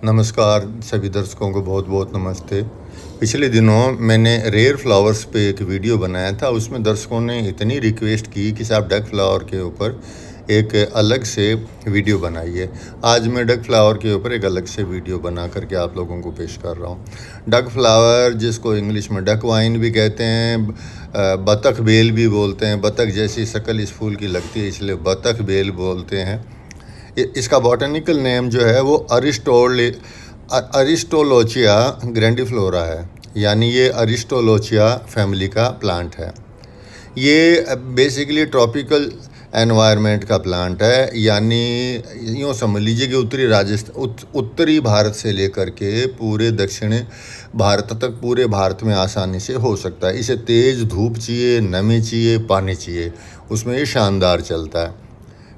नमस्कार सभी दर्शकों को बहुत बहुत नमस्ते। पिछले दिनों मैंने रेयर फ्लावर्स पे एक वीडियो बनाया था। उसमें दर्शकों ने इतनी रिक्वेस्ट की कि साहब डक फ्लावर के ऊपर एक अलग से वीडियो बनाइए। आज मैं डक फ्लावर के ऊपर एक अलग से वीडियो बना करके आप लोगों को पेश कर रहा हूँ। डक फ्लावर, जिसको इंग्लिश में डक वाइन भी कहते हैं, बतख बेल भी बोलते हैं। बतख जैसी शक्ल इस फूल की लगती है, इसलिए बतख बेल बोलते हैं। इसका बॉटनिकल नेम जो है वो अरिस्टोलोचिया ग्रैंडिफ्लोरा है, यानी ये अरिस्टोलोचिया फैमिली का प्लांट है। ये बेसिकली ट्रॉपिकल एनवायरनमेंट का प्लांट है, यानी यूँ समझ लीजिए कि उत्तरी भारत से लेकर के पूरे दक्षिणी भारत तक पूरे भारत में आसानी से हो सकता है। इसे तेज़ धूप चाहिए, नमी चाहिए, पानी चाहिए, उसमें ये शानदार चलता है।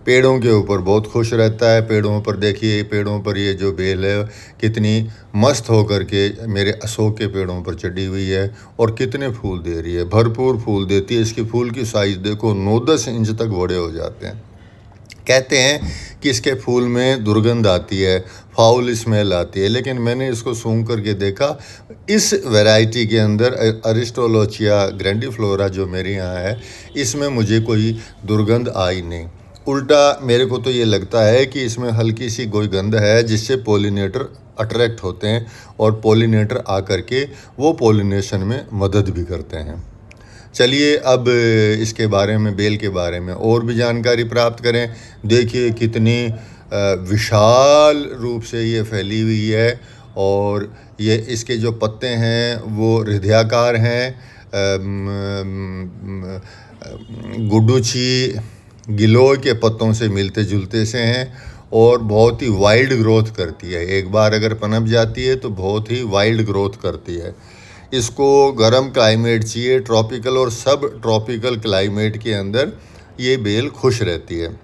पेड़ों के ऊपर बहुत खुश रहता है। पेड़ों पर देखिए, पेड़ों पर ये जो बेल है कितनी मस्त होकर के मेरे अशोक के पेड़ों पर चढ़ी हुई है और कितने फूल दे रही है, भरपूर फूल देती है। इसकी फूल की साइज़ देखो, 9-10 इंच तक बड़े हो जाते हैं। कहते हैं कि इसके फूल में दुर्गंध आती है, फाउल स्मेल आती है, लेकिन मैंने इसको सूंघ करके देखा, इस वैरायटी के अंदर अरिस्टोलोचिया ग्रैंडिफ्लोरा जो मेरे यहाँ है, इसमें मुझे कोई दुर्गंध आई नहीं। उल्टा मेरे को तो ये लगता है कि इसमें हल्की सी कोई गंध है, जिससे पॉलिनेटर अट्रैक्ट होते हैं और पॉलिनेटर आकर के वो पॉलिनेशन में मदद भी करते हैं। चलिए अब इसके बारे में, बेल के बारे में और भी जानकारी प्राप्त करें। देखिए कितनी विशाल रूप से ये फैली हुई है और ये इसके जो पत्ते हैं वो हृदयाकार हैं, गुडुची गिलोय के पत्तों से मिलते जुलते से हैं और बहुत ही वाइल्ड ग्रोथ करती है। एक बार अगर पनप जाती है तो बहुत ही वाइल्ड ग्रोथ करती है। इसको गर्म क्लाइमेट चाहिए, ट्रॉपिकल और सब ट्रॉपिकल क्लाइमेट के अंदर ये बेल खुश रहती है।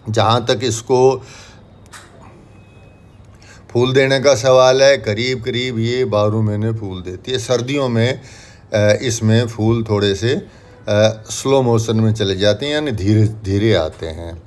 जहाँ तक इसको फूल देने का सवाल है, करीब करीब ये 12 महीने फूल देती है। सर्दियों में इसमें फूल थोड़े से स्लो मोशन में चले जाते हैं, यानी धीरे धीरे आते हैं।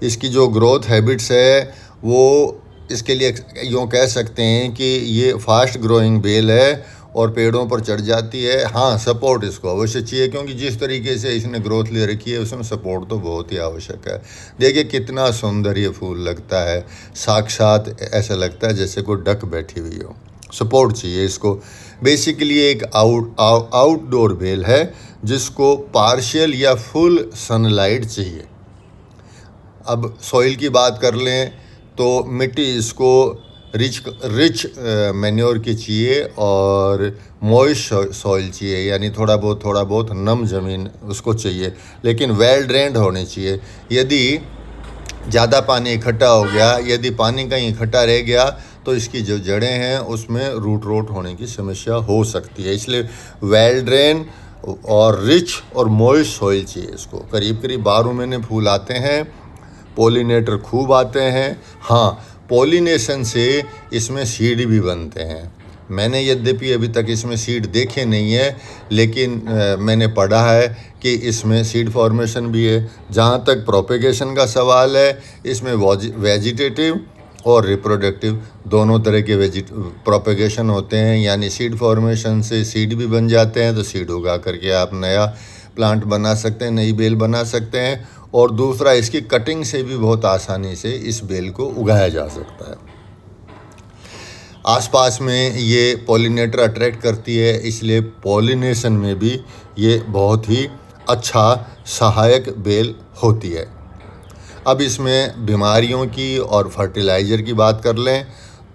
इसकी जो ग्रोथ हैबिट्स है वो इसके लिए यूँ कह सकते हैं कि ये फास्ट ग्रोइंग बेल है और पेड़ों पर चढ़ जाती है। हाँ, सपोर्ट इसको अवश्य चाहिए, क्योंकि जिस तरीके से इसने ग्रोथ ले रखी है उसमें सपोर्ट तो बहुत ही आवश्यक है। देखिए कितना सुंदर ये फूल लगता है, साक्षात ऐसा लगता है जैसे कोई डक बैठी हुई हो। सपोर्ट चाहिए इसको। बेसिकली एक आउटडोर बेल है जिसको पार्शियल या फुल सनलाइट चाहिए। अब सॉइल की बात कर लें तो मिट्टी इसको रिच मैन्योर की चाहिए और मॉइस्ट सॉइल चाहिए, यानी थोड़ा बहुत नम ज़मीन उसको चाहिए, लेकिन वेल ड्रेन्ड होनी चाहिए। यदि ज़्यादा पानी इकट्ठा हो गया, यदि पानी कहीं इकट्ठा रह गया तो इसकी जो जड़ें हैं उसमें रूट रोट होने की समस्या हो सकती है। इसलिए वेल ड्रेन और रिच और मॉइस्ट सॉइल चाहिए इसको। करीब करीब 12 महीने फूल आते हैं, पॉलिनेटर खूब आते हैं। हाँ, पॉलिनेशन से इसमें सीड भी बनते हैं। मैंने यद्यपि अभी तक इसमें सीड देखे नहीं है, लेकिन मैंने पढ़ा है कि इसमें सीड फॉर्मेशन भी है। जहाँ तक प्रोपेगेशन का सवाल है, इसमें वेजिटेटिव और रिप्रोडक्टिव दोनों तरह के प्रोपेगेशन होते हैं, यानी सीड फॉर्मेशन से सीड भी बन जाते हैं, तो सीड उगा करके आप नया प्लांट बना सकते हैं, नई बेल बना सकते हैं। और दूसरा, इसकी कटिंग से भी बहुत आसानी से इस बेल को उगाया जा सकता है। आसपास में ये पॉलिनेटर अट्रैक्ट करती है, इसलिए पॉलिनेशन में भी ये बहुत ही अच्छा सहायक बेल होती है। अब इसमें बीमारियों की और फर्टिलाइज़र की बात कर लें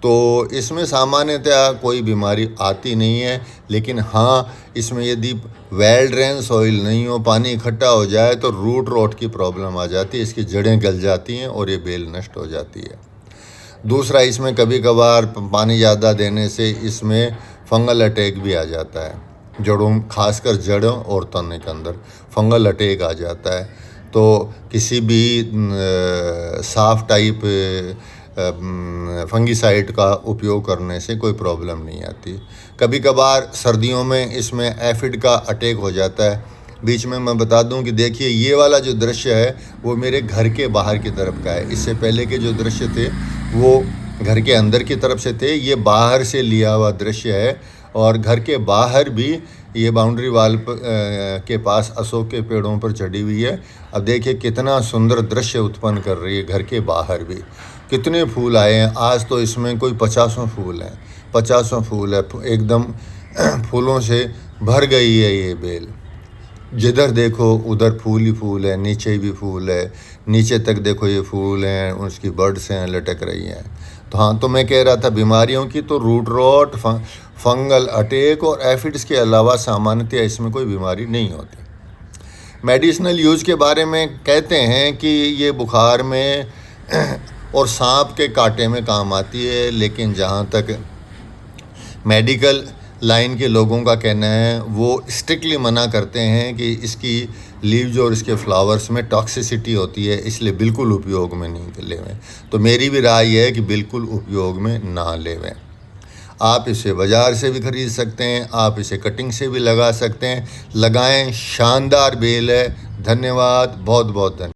तो इसमें सामान्यतः कोई बीमारी आती नहीं है, लेकिन हाँ, इसमें यदि वेल ड्रेन सॉइल नहीं हो, पानी इकट्ठा हो जाए तो रूट रॉट की प्रॉब्लम आ जाती है, इसकी जड़ें गल जाती हैं और ये बेल नष्ट हो जाती है। दूसरा, इसमें कभी कभार पानी ज़्यादा देने से इसमें फंगल अटैक भी आ जाता है। जड़ों, खासकर जड़ों और तने के अंदर फंगल अटैक आ जाता है। तो किसी भी साफ टाइप फंगिसाइड का उपयोग करने से कोई प्रॉब्लम नहीं आती। कभी कभार सर्दियों में इसमें एफिड का अटैक हो जाता है। बीच में मैं बता दूं कि देखिए ये वाला जो दृश्य है वो मेरे घर के बाहर की तरफ का है। इससे पहले के जो दृश्य थे वो घर के अंदर की तरफ से थे, ये बाहर से लिया हुआ दृश्य है। और घर के बाहर भी ये बाउंड्री वाल के पास अशोक के पेड़ों पर चढ़ी हुई है। अब देखिए कितना सुंदर दृश्य उत्पन्न कर रही है। घर के बाहर भी कितने फूल आए हैं। आज तो इसमें कोई 50 फूल हैं, 50 फूल है। एकदम फूलों से भर गई है ये बेल। जिधर देखो उधर फूल ही फूल है, नीचे भी फूल है, नीचे तक देखो ये फूल हैं, उसकी बर्ड्स हैं लटक रही हैं। तो हाँ, तो मैं कह रहा था बीमारियों की तो रूट रॉट, फंगल अटैक और एफिड्स के अलावा सामान्यतः इसमें कोई बीमारी नहीं होती। मेडिसिनल यूज़ के बारे में कहते हैं कि ये बुखार में और सांप के कांटे में काम आती है, लेकिन जहाँ तक मेडिकल लाइन के लोगों का कहना है वो स्ट्रिक्टली मना करते हैं कि इसकी लीव्स और इसके फ्लावर्स में टॉक्सिसिटी होती है, इसलिए बिल्कुल उपयोग में नहीं लेवें। तो मेरी भी राय है कि बिल्कुल उपयोग में ना लेवें। आप इसे बाज़ार से भी ख़रीद सकते हैं, आप इसे कटिंग से भी लगा सकते हैं। लगाएं, शानदार बेल है। धन्यवाद, बहुत बहुत धन्यवाद।